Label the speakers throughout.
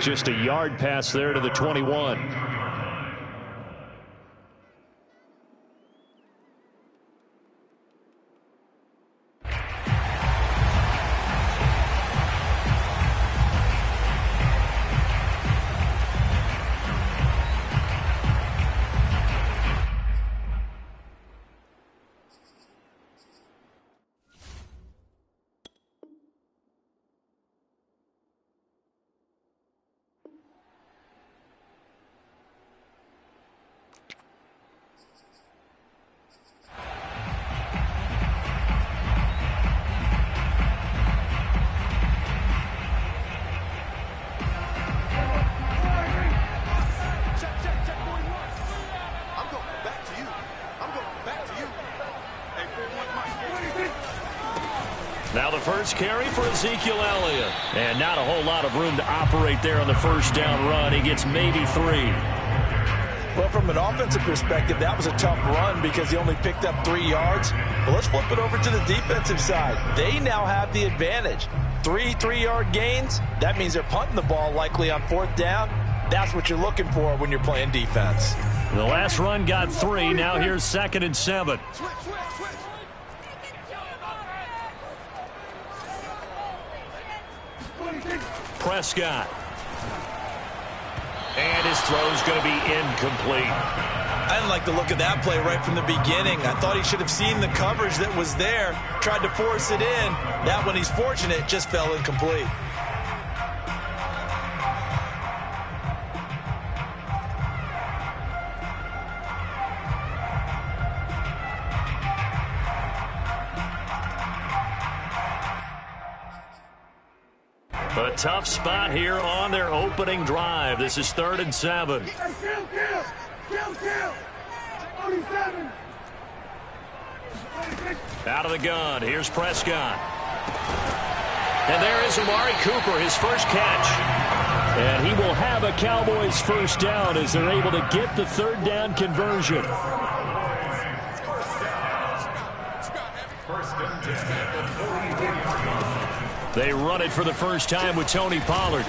Speaker 1: Just a yard pass there to the 21. Now the first carry for Ezekiel Elliott. And not a whole lot of room to operate there on the first down run. He gets maybe 3.
Speaker 2: Well, from an offensive perspective, that was a tough run because he only picked up 3 yards. But let's flip it over to the defensive side. They now have the advantage. 3 3-yard gains. That means they're punting the ball likely on 4th down. That's what you're looking for when you're playing defense.
Speaker 1: The last run got 3. Now here's 2nd and 7. Prescott. And his throw's going to be incomplete.
Speaker 2: I didn't like the look of that play right from the beginning. I thought he should have seen the coverage that was there, tried to force it in. That one, he's fortunate, just fell incomplete.
Speaker 1: A tough spot here on their opening drive. This is 3rd and 7. Out of the gun. Here's Prescott. And there is Amari Cooper, his first catch. And he will have a Cowboys first down as they're able to get the 3rd down conversion. They run it for the first time with Tony Pollard.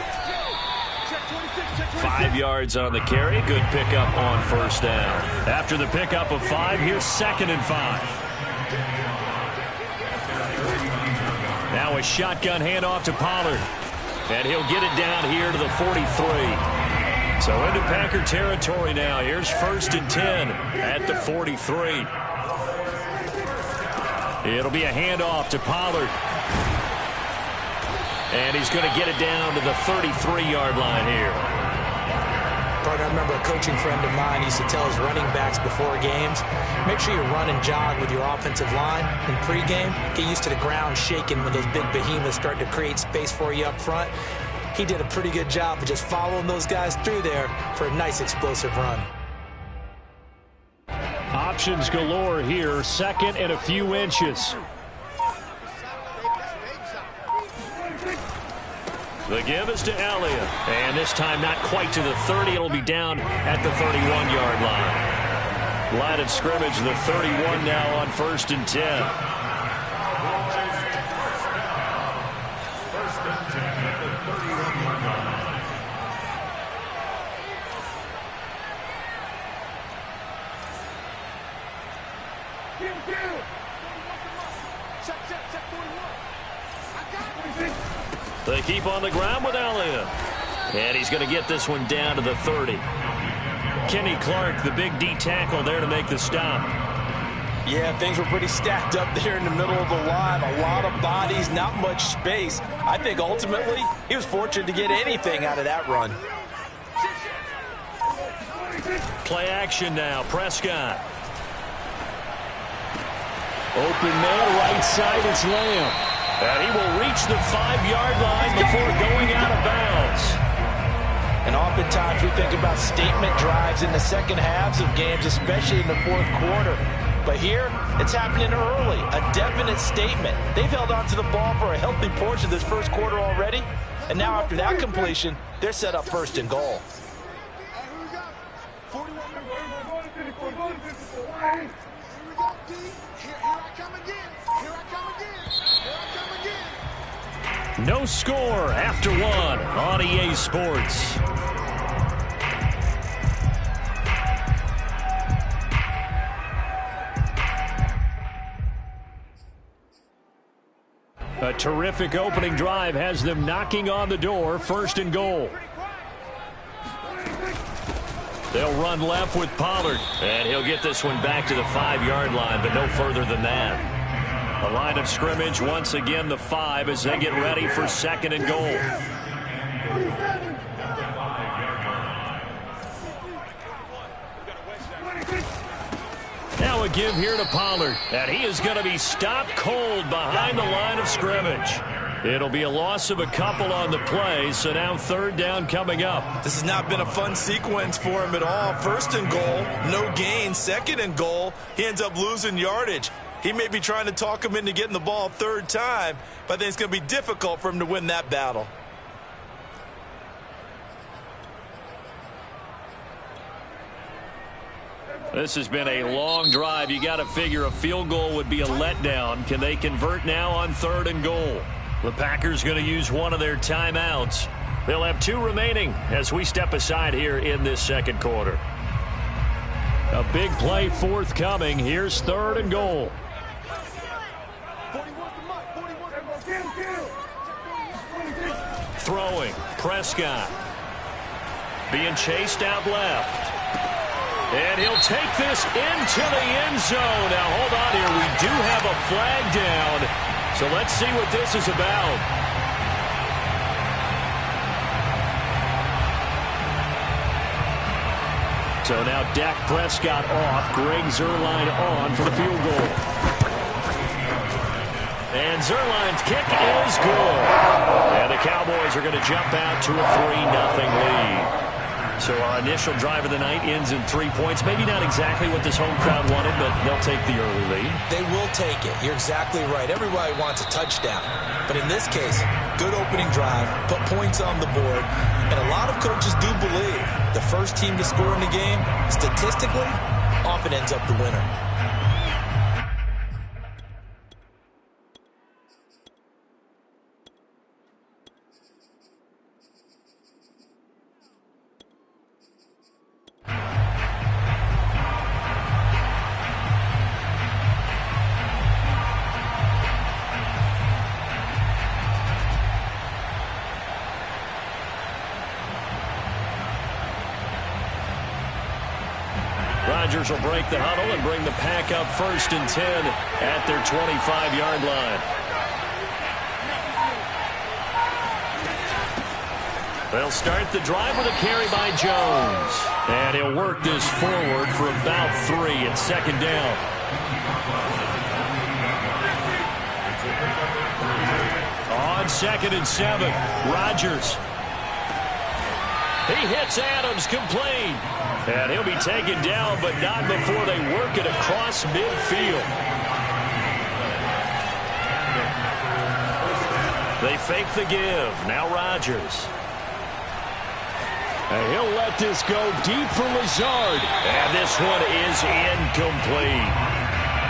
Speaker 1: 5 yards on the carry. Good pickup on first down. After the pickup of 5, here's 2nd and 5. Now a shotgun handoff to Pollard. And he'll get it down here to the 43. So into Packer territory now. Here's 1st and 10 at the 43. It'll be a handoff to Pollard. And he's going to get it down to the 33-yard line here.
Speaker 3: Partner, I remember a coaching friend of mine used to tell his running backs before games, make sure you run and jog with your offensive line in pregame. Get used to the ground shaking when those big behemoths start to create space for you up front. He did a pretty good job of just following those guys through there for a nice explosive run.
Speaker 1: Options galore here. 2nd and a few inches. The give is to Elliott. And this time not quite to the 30. It'll be down at the 31-yard line. Line of scrimmage, the 31 now on 1st and 10. They keep on the ground with Elliott. And he's going to get this one down to the 30. Kenny Clark, the big D tackle there to make the stop.
Speaker 2: Yeah, things were pretty stacked up there in the middle of the line. A lot of bodies, not much space. I think ultimately he was fortunate to get anything out of that run.
Speaker 1: Play action now. Prescott. Open man, right side, it's Lamb. And he will reach the 5-yard line before going out of bounds.
Speaker 2: And oftentimes we think about statement drives in the second halves of games, especially in the 4th quarter. But here, it's happening early, a definite statement. They've held on to the ball for a healthy portion of this 1st quarter already. And now after that completion, they're set up 1st and goal.
Speaker 1: No score after one on EA Sports. A terrific opening drive has them knocking on the door, 1st and goal. They'll run left with Pollard, and he'll get this one back to the 5-yard line, but no further than that. The line of scrimmage, once again, the 5 as they get ready for 2nd and goal. Now a give here to Pollard, and he is going to be stopped cold behind the line of scrimmage. It'll be a loss of a couple on the play, so now 3rd down coming up.
Speaker 2: This has not been a fun sequence for him at all. 1st and goal, no gain. 2nd and goal, he ends up losing yardage. He may be trying to talk him into getting the ball 3rd time, but I think it's going to be difficult for him to win that battle.
Speaker 1: This has been a long drive. You got to figure a field goal would be a letdown. Can they convert now on 3rd and goal? The Packers going to use one of their timeouts. They'll have 2 remaining as we step aside here in this 2nd quarter. A big play forthcoming. Here's 3rd and goal. Throwing. Prescott. Being chased out left. And he'll take this into the end zone. Now, hold on here. We do have a flag down. So let's see what this is about. So now Dak Prescott off. Greg Zuerlein on for the field goal. And Zuerlein's kick is good. And the Cowboys are going to jump out to a 3-0 lead. So our initial drive of the night ends in 3 points. Maybe not exactly what this home crowd wanted, but they'll take the early lead.
Speaker 3: They will take it. You're exactly right. Everybody wants a touchdown. But in this case, good opening drive, put points on the board. And a lot of coaches do believe the first team to score in the game, statistically, often ends up the winner.
Speaker 1: Rodgers will break the huddle and bring the Pack up 1st and 10 at their 25-yard line. They'll start the drive with a carry by Jones. And he'll work this forward for about 3 at 2nd down. On 2nd and 7, Rodgers. He hits Adams complete. And he'll be taken down, but not before they work it across midfield. They fake the give. Now Rodgers. And he'll let this go deep for Lazard. And this one is incomplete.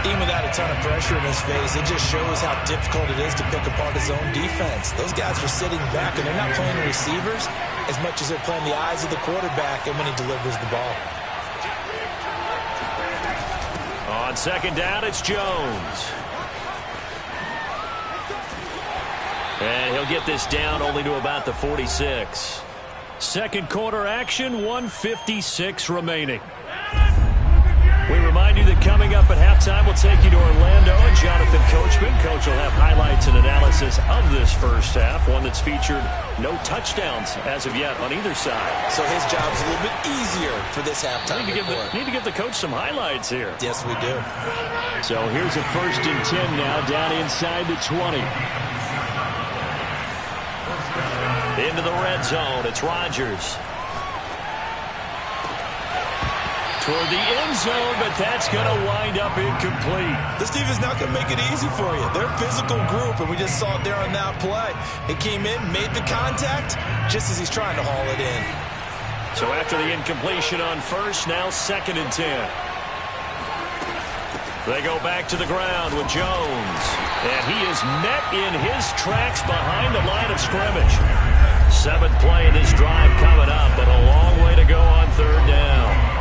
Speaker 3: Even without a ton of pressure in his face, it just shows how difficult it is to pick apart his own defense. Those guys are sitting back, and they're not playing receivers as much as they're playing the eyes of the quarterback and when he delivers the ball.
Speaker 1: On 2nd down, it's Jones. And he'll get this down only to about the 46. 2nd quarter action, 1:56 remaining. We remind you that coming up at halftime, we'll take you to Orlando and Jonathan Coachman. Coach will have highlights and analysis of this first half, one that's featured no touchdowns as of yet on either side.
Speaker 3: So his job's a little bit easier for this halftime.
Speaker 1: Need to give the coach some highlights here.
Speaker 3: Yes, we do.
Speaker 1: So here's a 1st and 10 now, down inside the 20. Into the red zone, it's Rodgers. Toward the end zone, but that's going to wind up incomplete.
Speaker 2: This team is not going to make it easy for you. They're a physical group, and we just saw it there on that play. He came in, made the contact, just as he's trying to haul it in.
Speaker 1: So after the incompletion on 1st, now 2nd and 10. They go back to the ground with Jones. And he is met in his tracks behind the line of scrimmage. 7th play of this drive coming up, but a long way to go on 3rd down.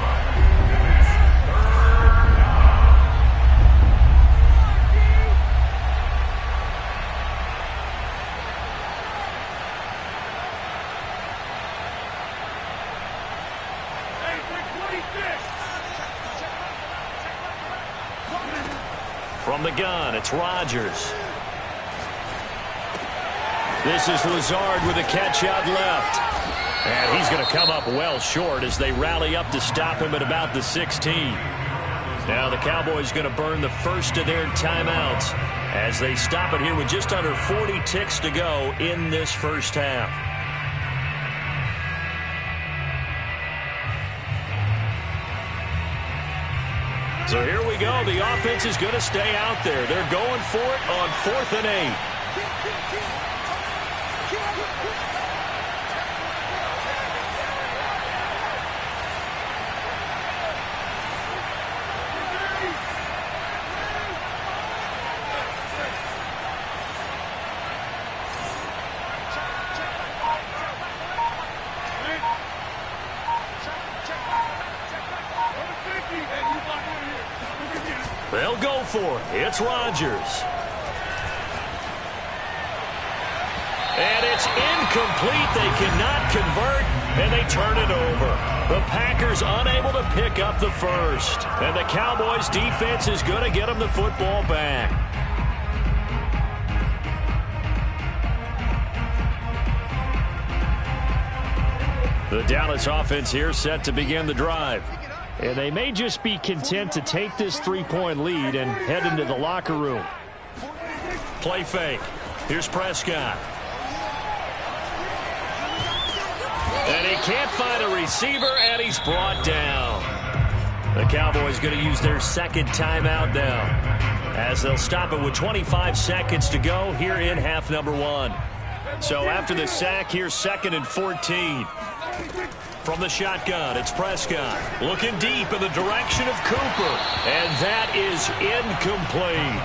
Speaker 1: From the gun, it's Rodgers. This is Lazard with a catch out left. And he's going to come up well short as they rally up to stop him at about the 16. Now the Cowboys going to burn the first of their timeouts as they stop it here with just under 40 ticks to go in this first half. So here we go. The offense is going to stay out there. They're going for it on 4th and 8. They'll go for it. It's Rodgers. And it's incomplete. They cannot convert, and they turn it over. The Packers unable to pick up the first. And the Cowboys defense is going to get them the football back. The Dallas offense here set to begin the drive. And they may just be content to take this 3-point lead and head into the locker room. Play fake. Here's Prescott. And he can't find a receiver, and he's brought down. The Cowboys going to use their 2nd timeout now, as they'll stop it with 25 seconds to go here in half number 1. So after the sack, here's 2nd and 14. From the shotgun, it's Prescott looking deep in the direction of Cooper, and that is incomplete.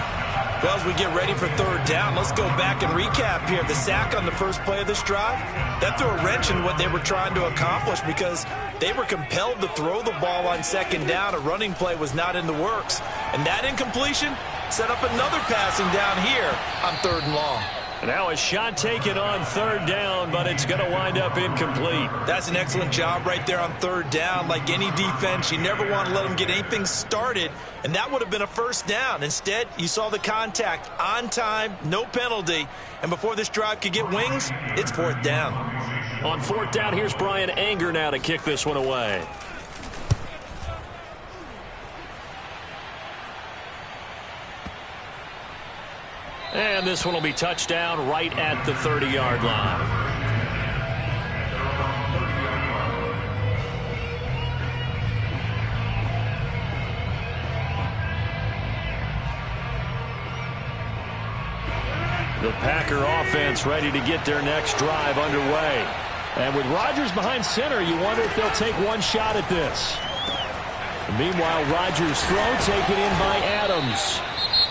Speaker 2: Well, as we get ready for 3rd down, let's go back and recap here. The sack on the first play of this drive, that threw a wrench in what they were trying to accomplish because they were compelled to throw the ball on 2nd down. A running play was not in the works, and that incompletion set up another passing down here on 3rd and long.
Speaker 1: Now a shot taken on 3rd down, but it's going to wind up incomplete.
Speaker 2: That's an excellent job right there on 3rd down. Like any defense, you never want to let them get anything started, and that would have been a 1st down. Instead, you saw the contact on time, no penalty, and before this drive could get wings, it's 4th down.
Speaker 1: On 4th down, here's Brian Anger now to kick this one away. And this one will be touchdown right at the 30-yard line. The Packer offense ready to get their next drive underway. And with Rodgers behind center, you wonder if they'll take one shot at this. And meanwhile, Rodgers' throw taken in by Adams.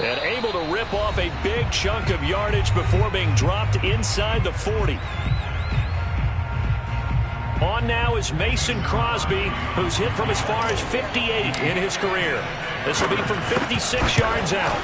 Speaker 1: And able to rip off a big chunk of yardage before being dropped inside the 40. On now is Mason Crosby, who's hit from as far as 58 in his career. This will be from 56 yards out.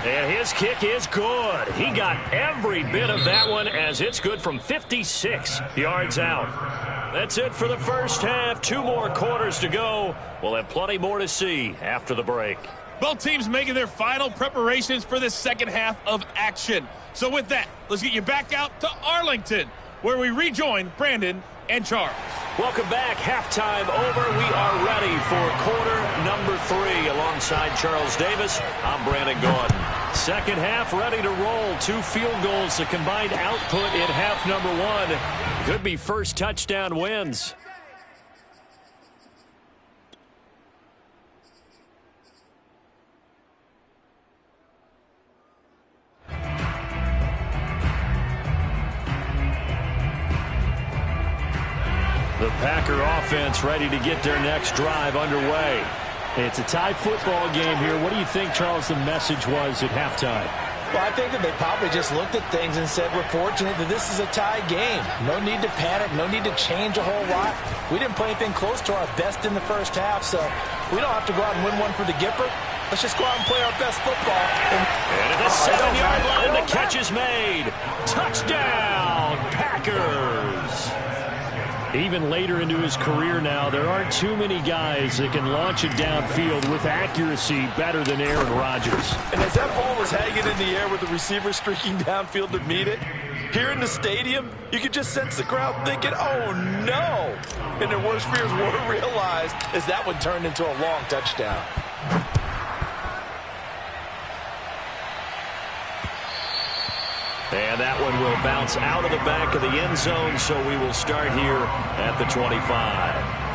Speaker 1: And his kick is good. He got every bit of that one as it's good from 56 yards out. That's it for the first half. 2 more quarters to go. We'll have plenty more to see after the break.
Speaker 4: Both teams making their final preparations for this second half of action. So with that, let's get you back out to Arlington, where we rejoin Brandon and Charles.
Speaker 1: Welcome back. Halftime over. We are ready for quarter number 3. Alongside Charles Davis, I'm Brandon Gordon. Second half ready to roll. 2 field goals, the combined output in half number 1. Could be first touchdown wins. The Packer offense ready to get their next drive underway. It's a tie football game here. What do you think, Charles, the message was at halftime?
Speaker 2: Well, I think that they probably just looked at things and said, we're fortunate that this is a tie game. No need to panic. No need to change a whole lot. We didn't play anything close to our best in the first half, so we don't have to go out and win one for the Gipper. Let's just go out and play our best football.
Speaker 1: And at the 7-yard line, the catch is made. Touchdown, Packers. Even later into his career now, there aren't too many guys that can launch it downfield with accuracy better than Aaron Rodgers.
Speaker 2: And as that ball was hanging in the air with the receiver streaking downfield to meet it, here in the stadium, you could just sense the crowd thinking, oh, no. And their worst fears were realized as that one turned into a long touchdown.
Speaker 1: And that one will bounce out of the back of the end zone, so we will start here at the 25.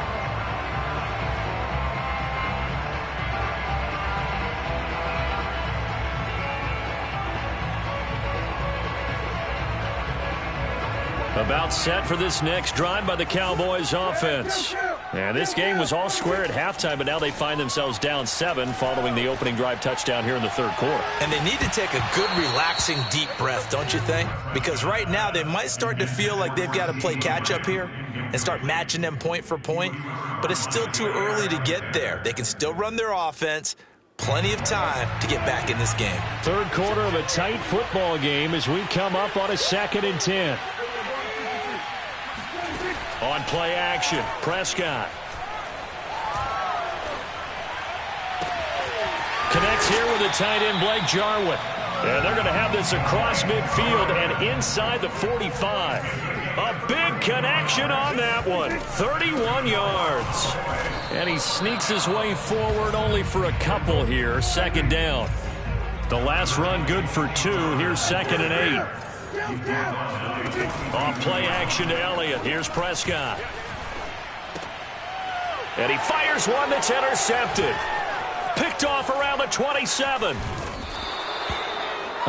Speaker 1: About set for this next drive by the Cowboys offense. And this game was all square at halftime, but now they find themselves down 7 following the opening drive touchdown here in the third quarter.
Speaker 3: And they need to take a good, relaxing, deep breath, don't you think? Because right now they might start to feel like they've got to play catch-up here and start matching them point for point. But it's still too early to get there. They can still run their offense. Plenty of time to get back in this game.
Speaker 1: Third quarter of a tight football game as we come up on a 2nd and 10. On play action, Prescott. Connects here with the tight end, Blake Jarwin. And they're going to have this across midfield and inside the 45. A big connection on that one. 31 yards. And he sneaks his way forward only for a couple here. 2nd down. The last run good for 2. Here's 2nd and 8. Off play action to Elliott. Here's Prescott. And he fires one that's intercepted. Picked off around the 27.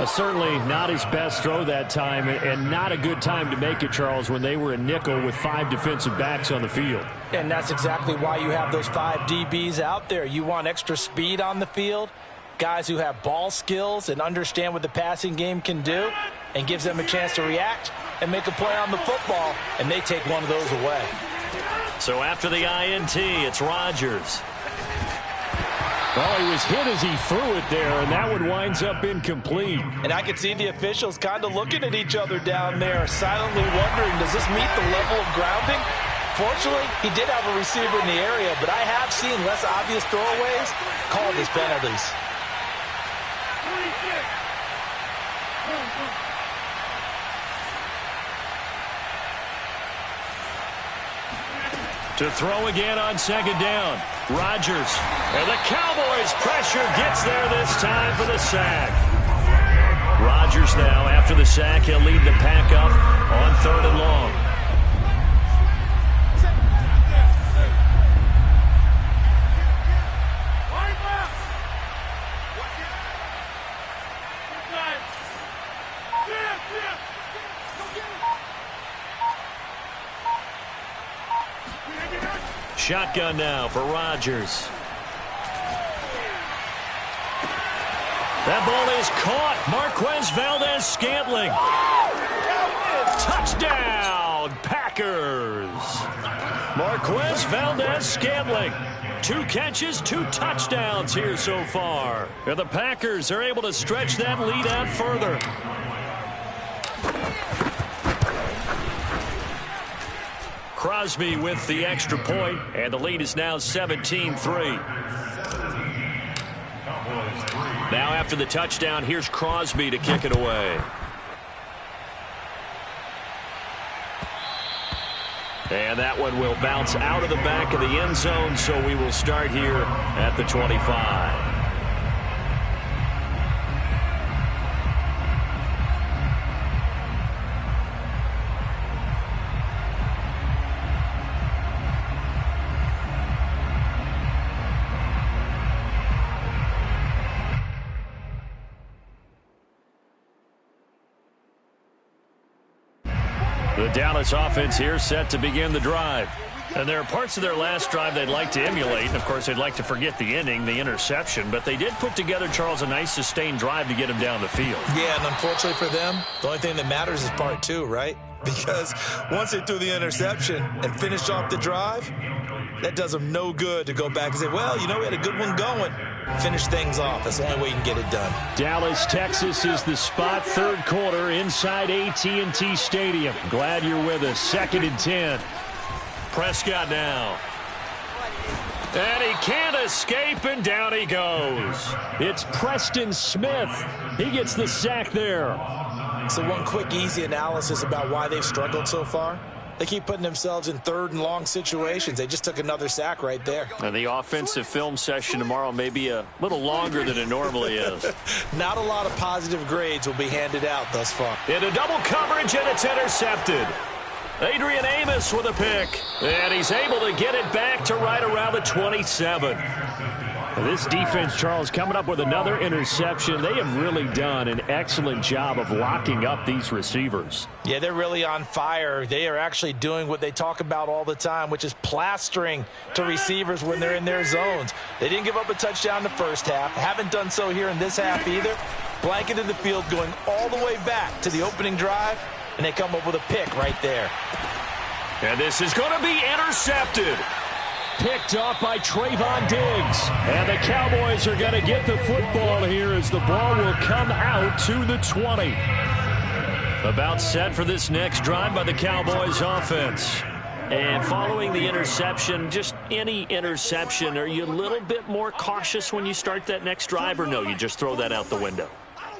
Speaker 1: Certainly not his best throw that time, and not a good time to make it, Charles, when they were a nickel with 5 defensive backs on the field.
Speaker 2: And that's exactly why you have those 5 DBs out there. You want extra speed on the field, guys who have ball skills and understand what the passing game can do, and gives them a chance to react and make a play on the football, and they take one of those away.
Speaker 1: So after the INT, it's Rodgers. Well, he was hit as he threw it there, and that one winds up incomplete.
Speaker 2: And I could see the officials kind of looking at each other down there, silently wondering, does this meet the level of grounding? Fortunately, he did have a receiver in the area, but I have seen less obvious throwaways called as penalties.
Speaker 1: To throw again on 2nd down. Rodgers. And the Cowboys' pressure gets there this time for the sack. Rodgers now, after the sack, he'll lead the pack up on 3rd and long. Shotgun now for Rodgers. That ball is caught. Marquez Valdez-Scantling. Touchdown, Packers. Marquez Valdez-Scantling. 2 catches, 2 touchdowns here so far. And the Packers are able to stretch that lead out further. Crosby with the extra point, and the lead is now 17-3. Now after the touchdown, here's Crosby to kick it away. And that one will bounce out of the back of the end zone, so we will start here at the 25. The Dallas offense here set to begin the drive. And there are parts of their last drive they'd like to emulate. And, of course, they'd like to forget the ending, the interception. But they did put together, Charles, a nice sustained drive to get him down the field.
Speaker 2: Yeah, and unfortunately for them, the only thing that matters is part two, right? Because once they threw the interception and finished off the drive, that does them no good to go back and say, well, you know, we had a good one going. Finish things off. That's the only way you can get it done.
Speaker 1: Dallas, Texas is the spot. Third quarter inside AT&T Stadium. Glad you're with us. 2nd and 10. Prescott now. And he can't escape, and down he goes. It's Preston Smith. He gets the sack there.
Speaker 2: So one quick, easy analysis about why they've struggled so far. They keep putting themselves in 3rd and long situations. They just took another sack right there.
Speaker 1: And the offensive film session tomorrow may be a little longer than it normally is.
Speaker 2: Not a lot of positive grades will be handed out thus far.
Speaker 1: Into double coverage, and it's intercepted. Adrian Amos with a pick. And he's able to get it back to right around the 27. This defense, Charles, coming up with another interception. They have really done an excellent job of locking up these receivers.
Speaker 2: Yeah, they're really on fire. They are actually doing what they talk about all the time, which is plastering to receivers when they're in their zones. They didn't give up a touchdown in the first half. Haven't done so here in this half either. Blanketed the field going all the way back to the opening drive, and they come up with a pick right there.
Speaker 1: And this is going to be intercepted. Picked off by Trayvon Diggs. And the Cowboys are going to get the football here as the ball will come out to the 20. About set for this next drive by the Cowboys offense. And following the interception, just any interception, are you a little bit more cautious when you start that next drive, or no, you just throw that out the window?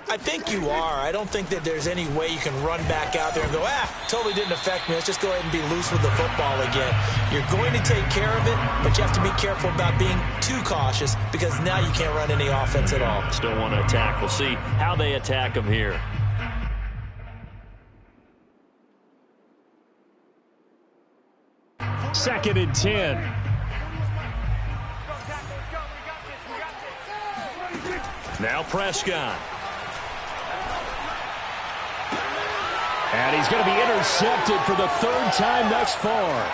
Speaker 2: I think you are. I don't think that there's any way you can run back out there and go, totally didn't affect me. Let's just go ahead and be loose with the football again. You're going to take care of it, but you have to be careful about being too cautious because now you can't run any offense at all.
Speaker 1: Still want to attack. We'll see how they attack them here. Second and 10. Now Prescott. And he's going to be intercepted for the 3rd time thus far.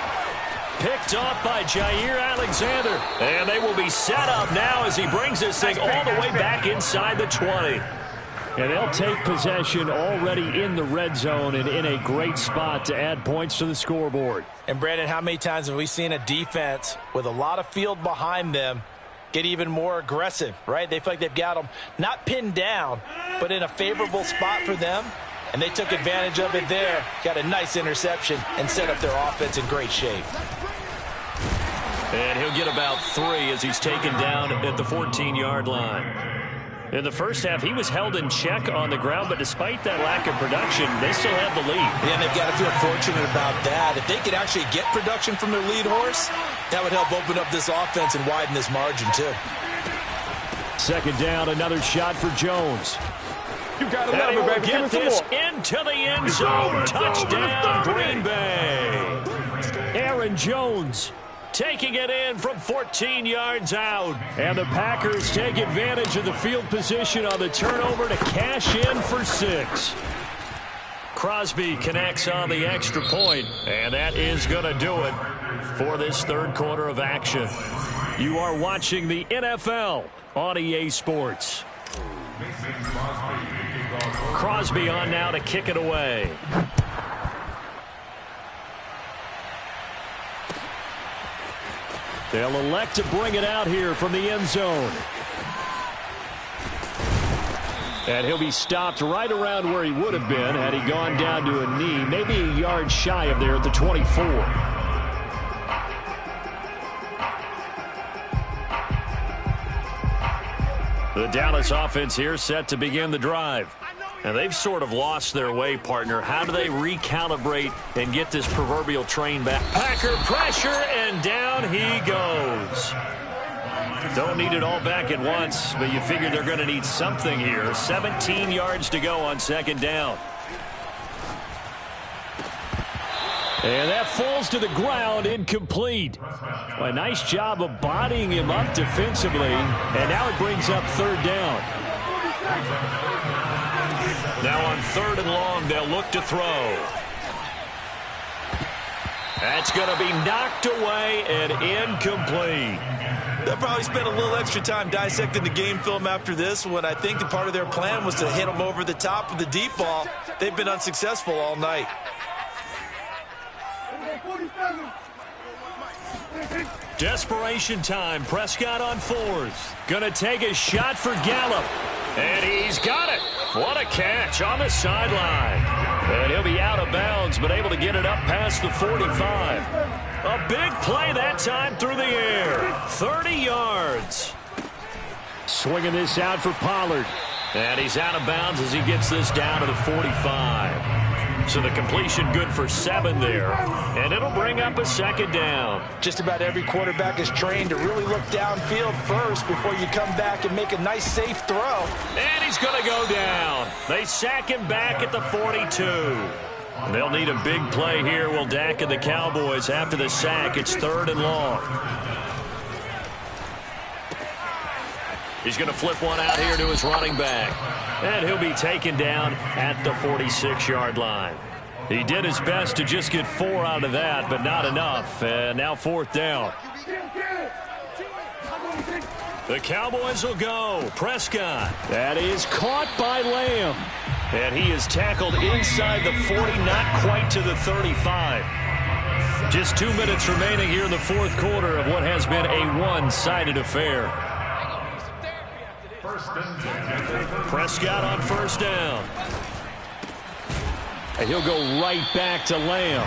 Speaker 1: Picked off by Jair Alexander. And they will be set up now as he brings this thing all the way back inside the 20. And they'll take possession already in the red zone and in a great spot to add points to the scoreboard.
Speaker 2: And, Brandon, how many times have we seen a defense with a lot of field behind them get even more aggressive, right? They feel like they've got them not pinned down, but in a favorable spot for them. And they took advantage of it there. Got a nice interception and set up their offense in great shape.
Speaker 1: And he'll get about 3 as he's taken down at the 14-yard line. In the first half, he was held in check on the ground, but despite that lack of production, they still have the lead.
Speaker 2: Yeah, and they've got to feel fortunate about that. If they could actually get production from their lead horse, that would help open up this offense and widen this margin, too.
Speaker 1: 2nd down, another shot for Jones.
Speaker 5: You got to love it, baby.
Speaker 1: Get this into the end zone. Touchdown, Green Bay. Aaron Jones taking it in from 14 yards out. And the Packers take advantage of the field position on the turnover to cash in for 6. Crosby connects on the extra point, and that is going to do it for this 3rd quarter of action. You are watching the NFL on EA Sports. Crosby on now to kick it away. They'll elect to bring it out here from the end zone. And he'll be stopped right around where he would have been had he gone down to a knee, maybe a yard shy of there at the 24. The Dallas offense here set to begin the drive. And they've sort of lost their way, partner. How do they recalibrate and get this proverbial train back? Packer pressure, and down he goes. Don't need it all back at once, but you figure they're going to need something here. 17 yards to go on 2nd down. And that falls to the ground, incomplete. Well, a nice job of bodying him up defensively, and now it brings up 3rd down. Now on 3rd and long, they'll look to throw. That's going to be knocked away and incomplete.
Speaker 2: They'll probably spend a little extra time dissecting the game film after this when I think the part of their plan was to hit them over the top with the deep ball. They've been unsuccessful all night.
Speaker 1: Desperation time. Prescott on fourth. Gonna take a shot for Gallup. And he's got it. What a catch on the sideline. And he'll be out of bounds, but able to get it up past the 45. A big play that time through the air. 30 yards. Swinging this out for Pollard. And he's out of bounds as he gets this down to the 45. So the completion good for 7 there. And it'll bring up a second down.
Speaker 2: Just about every quarterback is trained to really look downfield first before you come back and make a nice, safe throw.
Speaker 1: And he's going to go down. They sack him back at the 42. They'll need a big play here. Will Dak and the Cowboys after the sack. It's 3rd and long. He's going to flip one out here to his running back. And he'll be taken down at the 46-yard line. He did his best to just get 4 out of that, but not enough. And now 4th down. The Cowboys will go. Prescott. That is caught by Lamb. And he is tackled inside the 40, not quite to the 35. Just 2 minutes remaining here in the 4th quarter of what has been a one-sided affair. Prescott on 1st down. And he'll go right back to Lamb.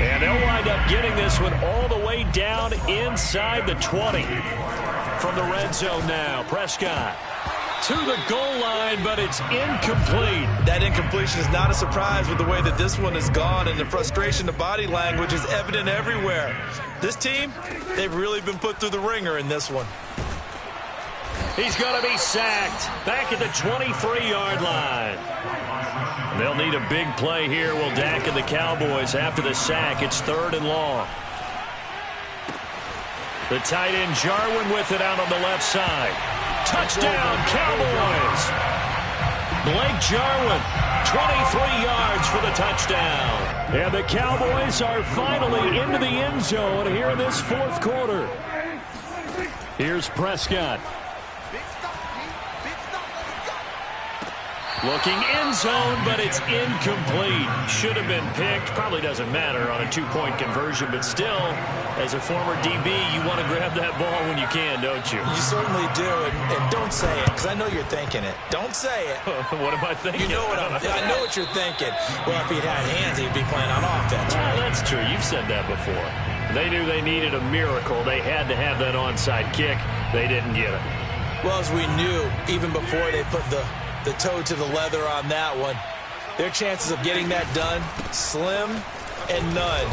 Speaker 1: And they'll wind up getting this one all the way down inside the 20. From the red zone now, Prescott to the goal line, but it's incomplete.
Speaker 2: That incompletion is not a surprise with the way that this one has gone, and the frustration, the body language is evident everywhere. This team, they've really been put through the ringer in this one.
Speaker 1: He's going to be sacked back at the 23-yard line. They'll need a big play here. Will Dak and the Cowboys after the sack. It's 3rd and long. The tight end Jarwin with it out on the left side. Touchdown, Cowboys. Blake Jarwin, 23 yards for the touchdown. And the Cowboys are finally into the end zone here in this 4th quarter. Here's Prescott. Looking end zone, but it's incomplete. Should have been picked. Probably doesn't matter on a 2-point conversion, but still, as a former DB, you want to grab that ball when you can, don't you?
Speaker 2: You certainly do, and don't say it, because I know you're thinking it. Don't say it.
Speaker 1: What am I thinking?
Speaker 2: You know what I know what you're thinking. Well, if he'd had hands, he'd be playing on offense, right?
Speaker 1: Well, that's true. You've said that before. They knew they needed a miracle. They had to have that onside kick. They didn't get it.
Speaker 3: Well, as we knew, even before they put the toe to the leather on that one, their chances of getting that done, slim and none.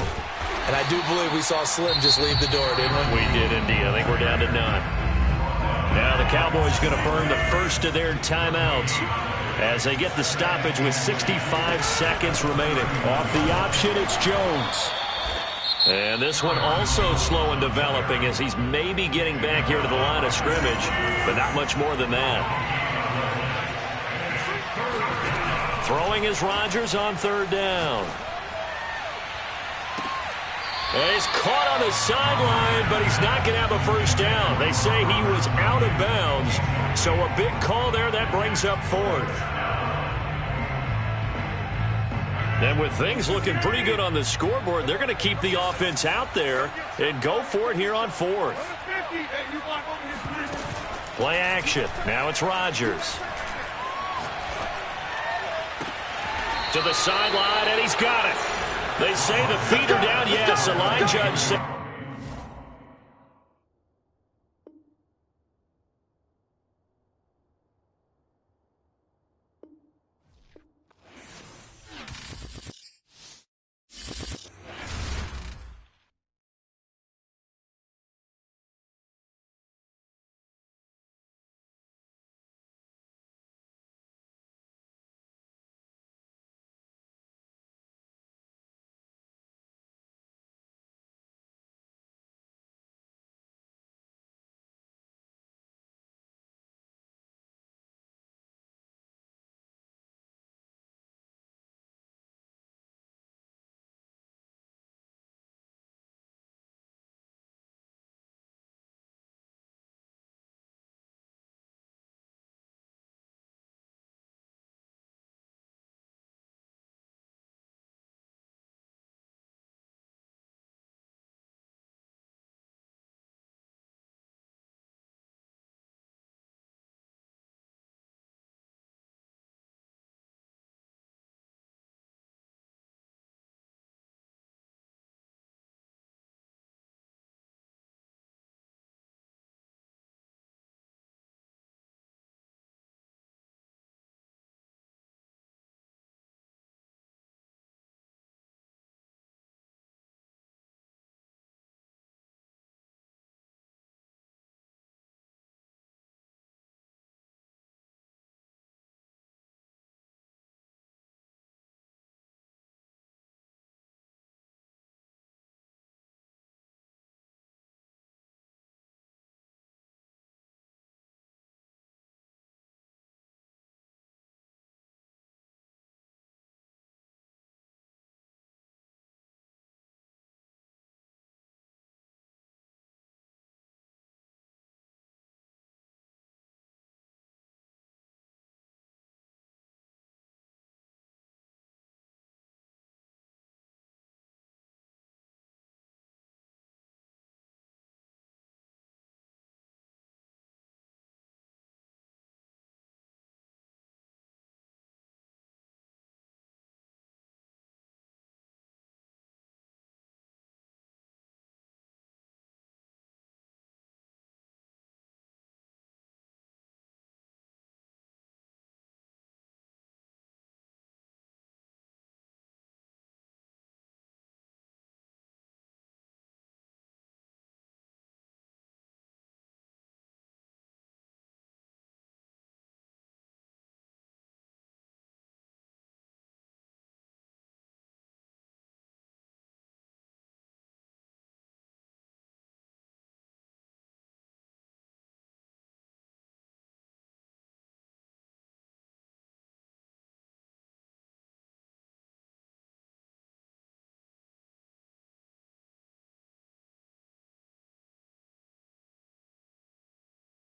Speaker 3: And I do believe we saw Slim just leave the door, didn't we?
Speaker 1: We did indeed. I think we're down to none. Now the Cowboys going to burn the first of their timeouts as they get the stoppage with 65 seconds remaining. Off the option, it's Jones. And this one also slow in developing as he's maybe getting back here to the line of scrimmage, but not much more than that. Throwing is Rodgers on 3rd down. And he's caught on the sideline, but he's not going to have a first down. They say he was out of bounds, so a big call there. That brings up 4th. And with things looking pretty good on the scoreboard, they're going to keep the offense out there and go for it here on 4th. Play action. Now it's Rodgers. To the sideline, and he's got it. They say the feet are down. Yes, the line judge said.